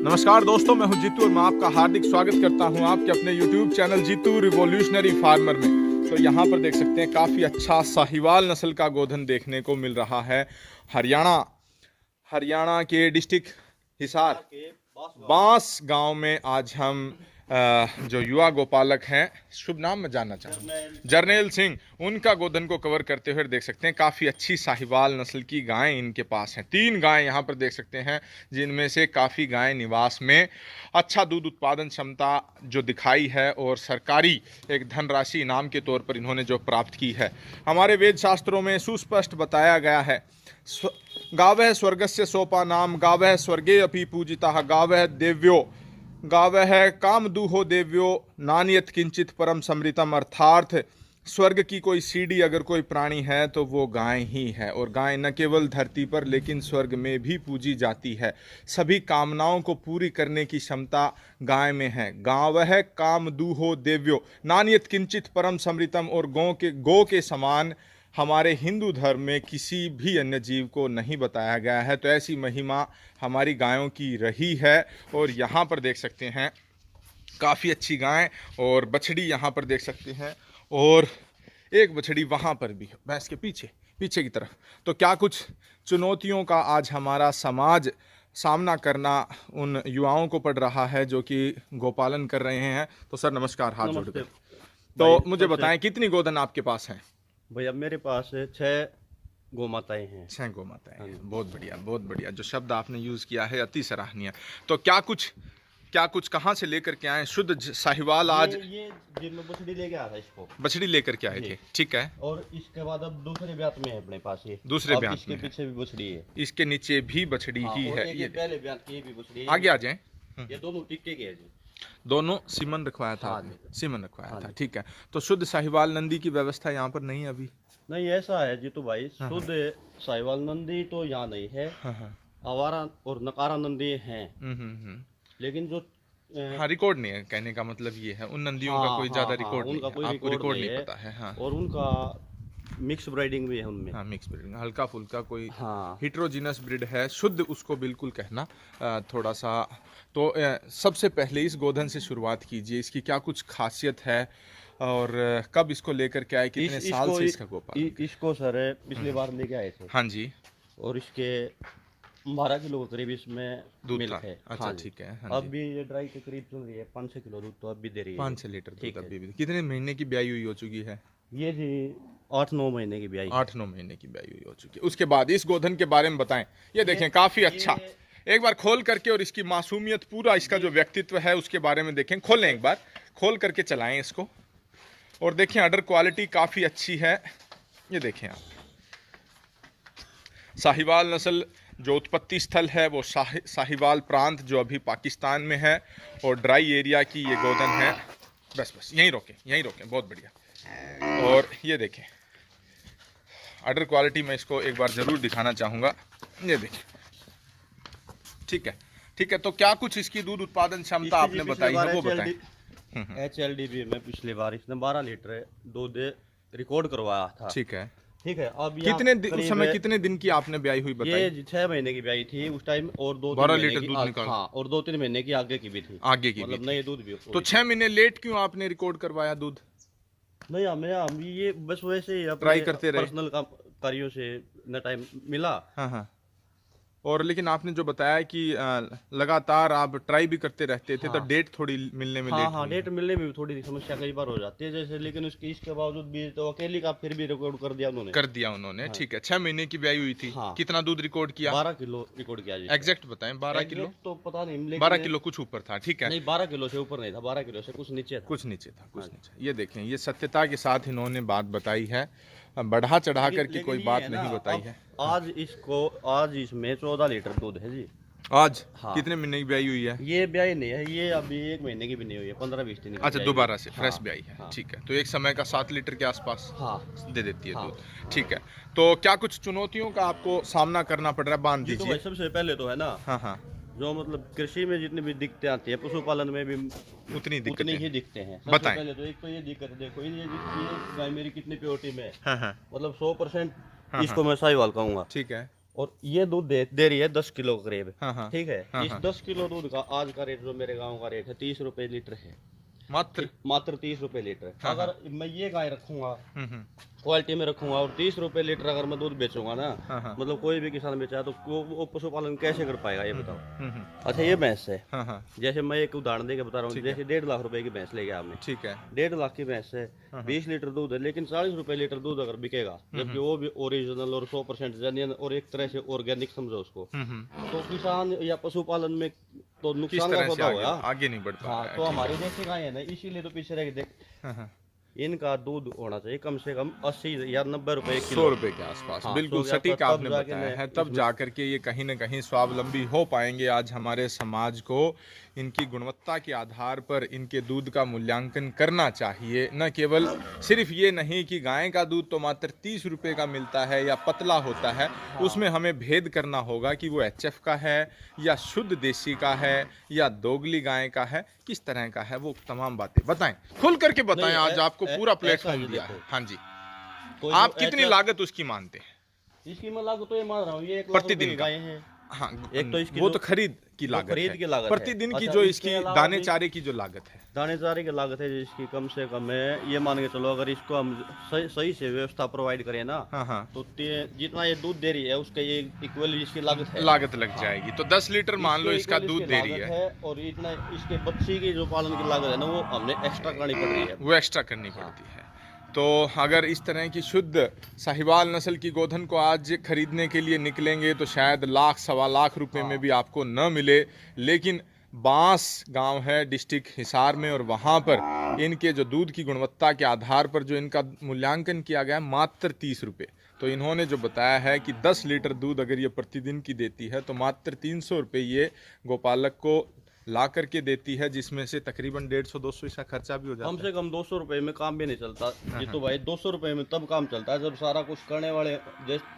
नमस्कार दोस्तों, मैं हूं जीतू और मैं आपका हार्दिक स्वागत करता हूं आपके अपने YouTube channel Jeetu revolutionary farmer में। तो यहां पर देख सकते हैं काफ़ी अच्छा साहिवाल नस्ल का गोधन देखने को मिल रहा है। हरियाणा के डिस्ट्रिक्ट हिसार बांस गांव में आज हम जो युवा गोपालक हैं, शुभ नाम मैं जानना चाहूँगा, जरनैल सिंह, उनका गोधन को कवर करते हुए देख सकते हैं। काफ़ी अच्छी साहिवाल नस्ल की गायें इनके पास हैं। 3 गायें यहाँ पर देख सकते हैं, जिनमें से काफ़ी गायें निवास में अच्छा दूध उत्पादन क्षमता जो दिखाई है और सरकारी एक धनराशि इनाम के तौर पर इन्होंने जो प्राप्त की है। हमारे वेद शास्त्रों में सुस्पष्ट बताया गया है, गावः स्वर्गस्य सोपानाम, गावः स्वर्गे अपि पूजिता, गावः देव्यो, गावः कामदूहो देव्यो, नान्यत किंचित परम समृतम। अर्थात स्वर्ग की कोई सीढ़ी अगर कोई प्राणी है तो वो गाय ही है। और गाय न केवल धरती पर लेकिन स्वर्ग में भी पूजी जाती है। सभी कामनाओं को पूरी करने की क्षमता गाय में है। गावः कामदूहो देव्यो, नान्यत किंचित परम समृतम। और गौ के समान हमारे हिंदू धर्म में किसी भी अन्य जीव को नहीं बताया गया है। तो ऐसी महिमा हमारी गायों की रही है। और यहाँ पर देख सकते हैं काफ़ी अच्छी गाय और बछड़ी यहाँ पर देख सकते हैं, और एक बछड़ी वहाँ पर भी भैंस के पीछे की तरफ। तो क्या कुछ चुनौतियों का आज हमारा समाज सामना करना उन युवाओं को पड़ रहा है जो कि गोपालन कर रहे हैं। तो सर नमस्कार, हाथ जोड़कर। तो मुझे बताएं, कितनी गोधन आपके पास है? भैया मेरे पास 6 गौ माताएं हैं। 6 गौ माताएं हैं। बहुत बढ़िया, बहुत बढ़िया। जो शब्द आपने यूज़ किया है अति सराहनीय। तो क्या कुछ कहाँ से लेकर के आए? शुद्ध साहिवाल आज ये मैं बछड़ी लेके आया था, इसको बछड़ी लेकर के आए थे, ठीक है। और इसके बाद अब दूसरे ब्यात में है अपने पास ये। दूसरे ब्यात इसके में पीछे भी बछड़ी है, इसके नीचे भी बछड़ी ही है। ये पहले ब्यात की भी बछड़ी है। आगे आ जाएं। ये दोनों टिक्के के हैं जी। दोनों सीमन रखवाया था आपने? सीमन रखवाया था, ठीक है। तो शुद्ध साहिवाल नंदी की व्यवस्था यहाँ पर नहीं अभी? नहीं, ऐसा है जी तो भाई, शुद्ध साहिवाल नंदी तो यहाँ नहीं है। आवारा और नकारा नंदी हैं। लेकिन जो रिकॉर्ड नहीं है, कहने का मतलब ये है उन नंदियों का कोई ज्यादा रिकॉर्ड नहीं है। आपको रिकॉर्ड नहीं पता है। हाँ। और उनका मिक्स ब्रीडिंग भी है उनमें। हाँ, मिक्स ब्रीडिंग, हल्का फुल्का कोई हिट्रोजीनस ब्रीड है। शुद्ध उसको बिल्कुल कहना थोड़ा सा। तो सबसे पहले इस गोधन से शुरुआत कीजिए। इसकी क्या कुछ खासियत है और कब इसको लेकर के आए, कितने साल से इसका गोपालन? इसको सर पिछली बार लेके आए थे। हाँ जी। और इसके 12 किलो के करीब इसमें दूध मिल्क है। है। अच्छा, ठीक है। हाँ अब भी ये ड्राई के करीब चल रही है। 5-6 किलो दूध तो अब भी दे रही है। 5-6 लीटर दूध अभी भी। कितने महीने की ब्याई हुई हो चुकी है ये जी? 8-9 महीने की ब्याई। 8-9 महीने की ब्याई हुई हो चुकी है। उसके बाद इस गोधन के बारे में बताएं। ये देखें काफी अच्छा, एक बार खोल करके, और इसकी मासूमियत, पूरा इसका जो व्यक्तित्व है उसके बारे में देखें। खोलें, एक बार खोल करके चलाएं इसको और देखें अडर क्वालिटी काफी अच्छी है। ये देखें आप, साहिवाल नस्ल जो उत्पत्ति स्थल है वो साहिवाल प्रांत जो अभी पाकिस्तान में है, और ड्राई एरिया की ये गोधन है। बस यहीं रोकें, बहुत बढ़िया। और ये देखें अडर क्वालिटी, मैं इसको एक बार ज़रूर दिखाना चाहूँगा। ये देखें, ठीक है। तो क्या कुछ इसकी दूध उत्पादन क्षमता आपने बताई है वो बताएं। HLDB में पिछली बार इसने 12 लीटर दूध रिकॉर्ड करवाया था, ठीक है। अब उस समय कितने दिन की आपने ब्याई हुई बताई? ये 6 महीने की ब्याई थी उस टाइम, और 12 लीटर दूध निकाला। हाँ, और 2-3 महीने की आगे की भी थी। आगे की मतलब नए दूध भी। तो 6 महीने लेट क्यों आपने रिकॉर्ड करवाया दूध? नहीं, हम ये बस वैसे ही ट्राई करते रहे, पर्सनल कार्यों से न टाइम मिला। हाँ। और लेकिन आपने जो बताया कि लगातार आप ट्राई भी करते रहते थे। तो डेट थोड़ी मिलने में डेट मिलने में भी थोड़ी समस्या कई बार हो जाती है जैसे। लेकिन इसके बावजूद भी तो अकेली का फिर भी रिकॉर्ड कर दिया उन्होंने। ठीक है। 6 महीने की ब्याई हुई थी। कितना दूध रिकॉर्ड किया? 12 किलो रिकॉर्ड किया जी। एग्जैक्ट बताएं। 12 किलो तो पता नहीं, 12 किलो कुछ ऊपर था, ठीक है। नहीं, 12 किलो से ऊपर नहीं था, 12 किलो से कुछ नीचे था। ये देखें, ये सत्यता के साथ इन्होंने बात बताई है, बढ़ा चढ़ा करके कोई बात नहीं बताई है। आज इसमें 14 लीटर दूध है जी आज। कितने महीने की ब्याई हुई है? ये ब्याई नहीं है, ये अभी 1 महीने की भी नहीं हुई है, 15-20 दिन की। अच्छा, दोबारा से फ्रेश ब्याई है, ठीक है। तो एक समय का 7 लीटर के आसपास दे देती है दूध, ठीक है। तो क्या कुछ चुनौतियों का आपको सामना करना पड़ रहा है? बांध दीजिए। सबसे पहले तो है ना, हाँ, जो मतलब कृषि में जितनी भी दिक्कतें आती है, पशुपालन में भी उतनी ही दिखते हैं। बताएं। पहले तो एक तो ये दिक्कत देखो, ये गाय मेरी कितनी प्योरिटी में है। मतलब 100% इसको मैं साहिवाल कहूंगा, ठीक है। और ये दूध दे रही है 10 किलो करीब। हाँ हाँ ठीक है। हाँ, इस हाँ। 10 किलो दूध का आज का रेट जो मेरे गांव का रेट है 30 रुपए लीटर है। मात्र। मात्र 30 रुपए लीटर। हाँ, अगर मैं ये गाय रखूंगा, हम्म। क्वालिटी में रखूंगा और 30 रुपए लीटर अगर मैं दूध बेचूंगा ना, हाँ हाँ मतलब कोई भी किसान बेचा तो वो पशुपालन कैसे कर पाएगा ये बताओ। हम्म। अच्छा ये भैंस है, हाँ हाँ जैसे मैं एक उदाहरण देके बता रहा हूँ, ठीक है। जैसे 1.5 लाख रुपए की भैंस ले गया आपने, ठीक है। 1.5 लाख की भैंस है, हाँ, 20 लीटर दूध है, लेकिन 40 रुपए लीटर दूध अगर बिकेगा, जबकि वो भी ओरिजिनल और 100% जेन्युइन और एक तरह से ऑर्गेनिक समझो उसको, तो किसान या पशुपालन में तो किस नुकसान का तरह से सौदा आगे, होगा। आगे नहीं बढ़ पा हाँ, रहा है। तो हमारी देसी गाय है ना, इसीलिए तो पीछे रह के देख, हाँ हाँ इनका दूध होना चाहिए कम से कम 80 या 90 रुपए 100 किलो। रुपए के आसपास। हाँ, बिल्कुल 100 के सटीक आसपास, आपने तब जाके बताया मैं है, तब इसमें- जाकर के ये कहीं ना कहीं स्वावलंबी हो पाएंगे। आज हमारे समाज को इनकी गुणवत्ता के आधार पर इनके दूध का मूल्यांकन करना चाहिए। न केवल सिर्फ ये नहीं कि गाय का दूध तो मात्र 30 रुपए का मिलता है या पतला होता है, उसमें हमें भेद करना होगा कि वो HF का है या शुद्ध देसी का है या दोगली गाय का है, किस तरह का है। वो तमाम बातें बताएं, खुल करके बताएं। नहीं, आज आपको पूरा ऐसा प्लेटफॉर्म ही दिया है। देखो। हाँ जी, कोई आप जो कितनी HF लागत उसकी मानते हैं इसकी मैं लागत तो ये मान रहा हूँ, ये 1 लाख रुपए प्रतिदिन की का? गाय है। हाँ, एक तो इसकी वो जो- तो खरीद की जो लागत खरीद है, की लागत है। प्रतिदिन की अच्छा, जो इसके इसकी अलावा दाने भी- चारे की जो लागत है। दाने चारे की लागत है जिसकी कम से कम है, ये मान के चलो अगर इसको हम सही से व्यवस्था प्रोवाइड करें ना, हाँ हाँ तो जितना ये दूध दे रही है उसका ये इक्वल इसकी लागत है। लागत लग जाएगी। तो 10 लीटर मान लो इसके इसका equal दूध इसकी दे रही लागत है, और इतना इसके बच्चे की जो पालन की लागत है ना, वो हमने एक्स्ट्रा करनी पड़ रही है। वो एक्स्ट्रा करनी पड़ती है। तो अगर इस तरह की शुद्ध साहिवाल नस्ल की गोधन को आज खरीदने के लिए निकलेंगे तो शायद लाख सवा लाख रुपए में भी आपको न मिले, लेकिन बांस गांव है डिस्ट्रिक्ट हिसार में और वहां पर इनके जो दूध की गुणवत्ता के आधार पर जो इनका मूल्यांकन किया गया मात्र 30 रुपये। तो इन्होंने जो बताया है कि 10 लीटर दूध अगर ये प्रतिदिन की देती है तो मात्र 300 रुपये ये गोपालक को ला करके देती है, जिसमें से तकरीबन 150-200 इसका खर्चा भी हो जाता कम है। से कम 200 रुपए में काम भी नहीं चलता जी। तो भाई 200 रुपए में तब काम चलता है जब सारा कुछ करने वाले,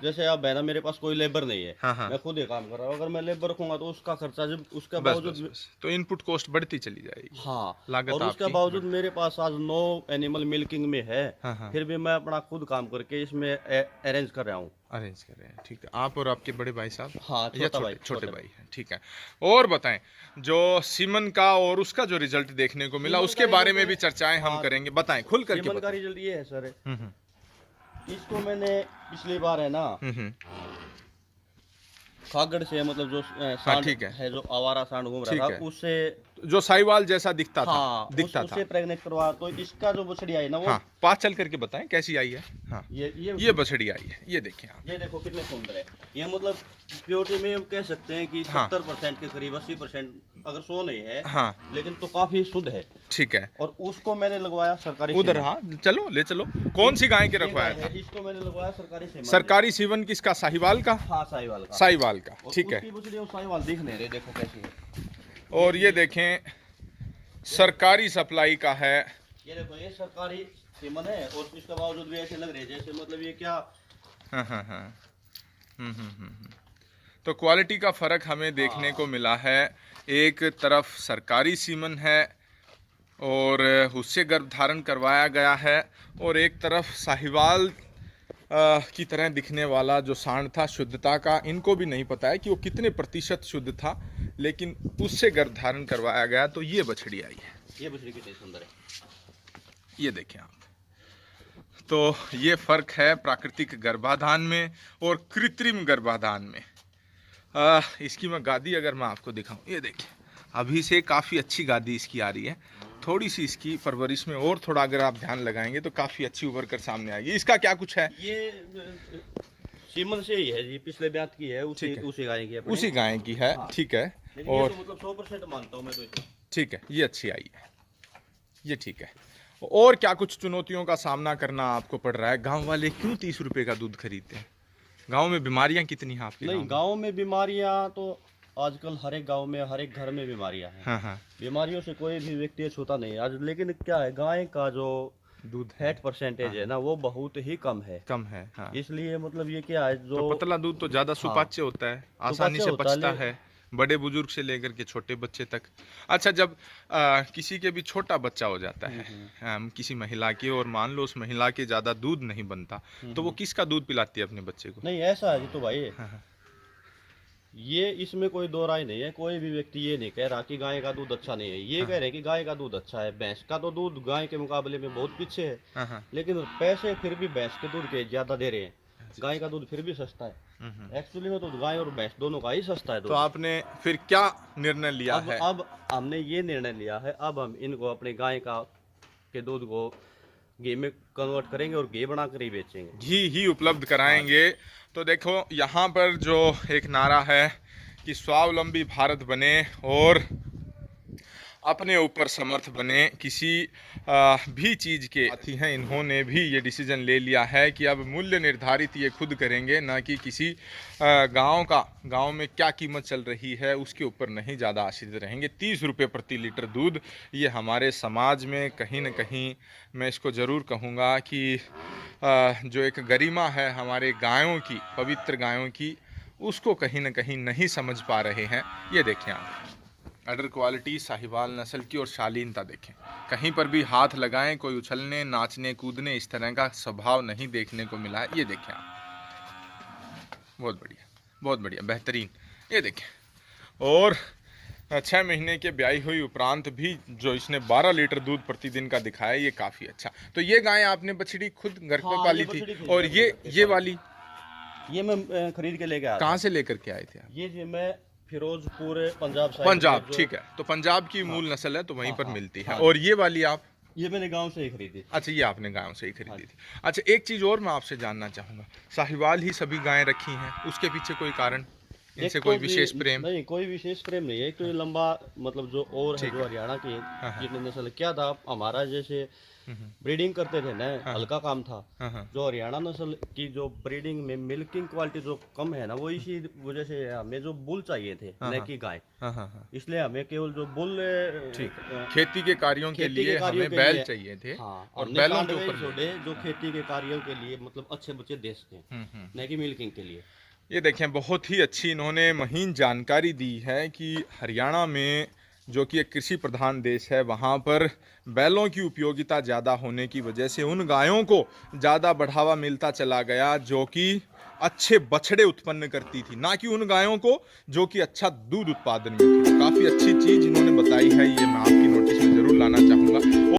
जैसे आप है ना, मेरे पास कोई लेबर नहीं है, हाँ, हाँ। मैं खुद ही काम कर रहा हूँ। अगर मैं लेबर रखूंगा तो उसका खर्चा, जब उसके बस, बावजूद बस, बस। तो इनपुट कॉस्ट बढ़ती चली जाएगी। हाँ, लागत और उसके आपकी बावजूद मेरे पास आज 9 एनिमल मिल्किंग में है, हाँ, हाँ। फिर भी मैं अपना खुद काम करके इसमें अरेंज कर रहा हूँ। अरेंज कर रहे हैं, ठीक है। आप और आपके बड़े भाई साहब? हाँ, या छोटा भाई, छोटे भाई हैं, ठीक है। और बताएं, जो सीमन का और उसका जो रिजल्ट देखने को मिला सीमन उसके का बारे में रिजल्ट- भी चर्चाएं हम हाँ, करेंगे। बताएं, खुल करके सीमन का बताएं। रिजल्ट ये है सर, हम्म, इसको मैंने पिछली बार है ना हम्म। खागड़ से, मतलब जो सांड ठीक है। जो आवारा सांड घूम ठीक रहा है। था उससे, जो साहिवाल जैसा दिखता था, हाँ, दिखता उससे था। प्रेग्नेंट करवा, तो इसका जो बछड़ी आई ना वो हाँ, पास चल करके बताएं कैसी आई है। हाँ, ये बछड़ी आई है, ये देखिए आप। ये देखो कितने सुंदर है। ये मतलब प्योरिटी में हम कह सकते हैं कि हाँ। 70% के करीब, 80% अगर 100 नहीं है, हाँ, लेकिन तो काफी शुद्ध है। ठीक है। और उसको मैंने लगवाया सरकारी उधर, सीमन। हाँ, चलो ले चलो। कौन सी गाय के ये रखवाया गाय था? है, इसको मैंने लगवाया सरकारी सीमन। सरकारी सीवन किसका? साहिवाल का? हाँ, साहिवाल का। साहिवाल का, और ठीक है। उसकी बछड़ी और साहिवाल दिख नहीं रहे, देखो कैसी है। और ये देखें सरकारी सप्लाई का है। ये देखो, ये सरकारी सीमन है और इसके बावजूद भी ऐसे लग रहे हैं जैसे, मतलब ये क्या। हाँ हाँ हाँ। तो क्वालिटी का फ़र्क हमें देखने को मिला है। एक तरफ सरकारी सीमन है और उससे गर्भधारण करवाया गया है, और एक तरफ साहिवाल की तरह दिखने वाला जो सांड था, शुद्धता का इनको भी नहीं पता है कि वो कितने प्रतिशत शुद्ध था, लेकिन उससे गर्भधारण करवाया गया। तो ये बछड़ी आई है, ये बछड़ी कितनी सुंदर है, ये देखें आप। तो ये फ़र्क है प्राकृतिक गर्भाधान में और कृत्रिम गर्भाधान में। इसकी मैं गादी अगर मैं आपको दिखाऊं, ये देखिए, अभी से काफ़ी अच्छी गादी इसकी आ रही है। थोड़ी सी इसकी परवरिश में और थोड़ा अगर आप ध्यान लगाएंगे तो काफ़ी अच्छी उभर कर सामने आएगी। इसका क्या कुछ है? ये सीमन से ही है जी, पिछले ब्यात की है, उसी ठीक है। उसी गाय की है, उसी गाय की है, हाँ। ठीक है। लेकिन ये और तो मतलब 100% मानता हूँ मैं तो इसे। ठीक है, ये अच्छी आई है, ये ठीक है। और क्या कुछ चुनौतियों का सामना करना आपको पड़ रहा है? गांव वाले क्यों 30 रुपए का दूध खरीदते हैं? गांव में बीमारियां कितनी हैं आपके? नहीं, गांव में बीमारियां तो आजकल हर एक गांव में, हर एक घर में बीमारियां हैं। हाँ हाँ, बीमारियों से कोई भी व्यक्ति छूता नहीं है आज, लेकिन क्या है, गाय का जो दूध है फैट परसेंटेज है ना, वो बहुत ही कम है। कम है। हाँ, इसलिए मतलब ये क्या है, तो जो पतला दूध तो ज्यादा सुपाच्य होता है, आसानी से होता है, पचता है, बड़े बुजुर्ग से लेकर के छोटे बच्चे तक। अच्छा, जब किसी के भी छोटा बच्चा हो जाता है, किसी महिला के, और मान लो उस महिला के ज्यादा दूध नहीं बनता, तो वो किसका दूध पिलाती है अपने बच्चे को? नहीं, ऐसा है जी तो भाई, हाँ, हाँ। ये इसमें कोई दो राय नहीं है। कोई भी व्यक्ति ये नहीं कह रहा कि गाय का दूध अच्छा नहीं है, ये कह रहे हैं कि गाय का दूध अच्छा है। भैंस का तो दूध गाय के मुकाबले में बहुत पीछे है, हाँ हाँ। लेकिन पैसे फिर भी भैंस के दूध के ज्यादा दे रहे हैं। गाय का दूध फिर भी सस्ता है। एक्चुअली में तो गाय और भैंस दोनों का ही सस्ता है तो दूध। आपने फिर क्या निर्णय लिया है? अब हमने ये निर्णय लिया है, अब हम इनको अपने गाय का के दूध को घी में कन्वर्ट करेंगे और घी बनाकर ही बेचेंगे। घी ही उपलब्ध कराएंगे। तो देखो यहाँ पर जो एक नारा है कि स्वावलंबी भारत बने और अपने ऊपर समर्थ बने, किसी भी चीज़ के साथी हैं, इन्होंने भी ये डिसीजन ले लिया है कि अब मूल्य निर्धारित ये खुद करेंगे, ना कि किसी गांव में क्या कीमत चल रही है उसके ऊपर नहीं ज़्यादा आश्रित रहेंगे। 30 रुपये प्रति लीटर दूध, ये हमारे समाज में कहीं न कहीं मैं इसको ज़रूर कहूँगा कि जो एक गरिमा है हमारे गायों की, पवित्र गायों की, उसको कहीं न कहीं नहीं समझ पा रहे हैं। ये देखें आप, अडर क्वालिटी, साहिवाल नस्ल की और शालीनता देखें। कहीं पर भी हाथ लगाएं, कोई उछलने, नाचने, कूदने, इस तरह का स्वभाव नहीं देखने को मिला है। ये देखें आप, बहुत बढ़िया, बहुत बढ़िया, बेहतरीन। ये देखें, और 6 महीने के ब्याई हुई उपरांत भी जो इसने 12 लीटर दूध प्रतिदिन का दिखाया, ये काफ़ी अच्छा। तो ये गाय आपने बछड़ी खुद घर पे पाली थी, और ये वाली ये मैं खरीद के लेके आया। कहाँ से लेकर के आए थे आप? ये जी मैं फिरोजपुर पंजाब साइड। पंजाब, ठीक है। तो पंजाब की मूल नस्ल है, तो वहीं पर मिलती है। और ये वाली आप? ये मैंने गांव से ही खरीदी। अच्छा, ये आपने गांव से ही खरीदी थी। अच्छा, एक चीज़ और मैं आपसे जानना चाहूँगा, साहिवाल ही सभी गायें रखी हैं, उसके पीछे कोई कारण, इनसे कोई विशेष प्रेम? नहीं, कोई विशेष प्रेम नहीं है। एक तो ये लंबा, मतलब जो और है जो हरियाणा की जितने नस्ल, क्या था हमारा, जैसे ब्रीडिंग करते थे ना, हल्का काम था। जो हरियाणा नस्ल की जो ब्रीडिंग में मिल्किंग क्वालिटी जो कम है ना, वो इसी वजह से हमें जो बुल चाहिए थे, न कि गाय। इसलिए हमें केवल जो बुल, खेती के कार्यों के लिए हमें बैल चाहिए थे। और बैलों के ऊपर जो खेती के कार्यों के लिए मतलब अच्छे बच्चे दे सके, न कि मिल्किंग के लिए। ये देखें, बहुत ही अच्छी इन्होंने महीन जानकारी दी है कि हरियाणा में, जो कि एक कृषि प्रधान देश है, वहाँ पर बैलों की उपयोगिता ज़्यादा होने की वजह से उन गायों को ज़्यादा बढ़ावा मिलता चला गया जो कि अच्छे बछड़े उत्पन्न करती थी, ना कि उन गायों को जो कि अच्छा दूध उत्पादन में थी। काफ़ी अच्छी चीज़ इन्होंने बताई है, ये मैं आपकी नोटिस में ज़रूर लाना चाहूँगा।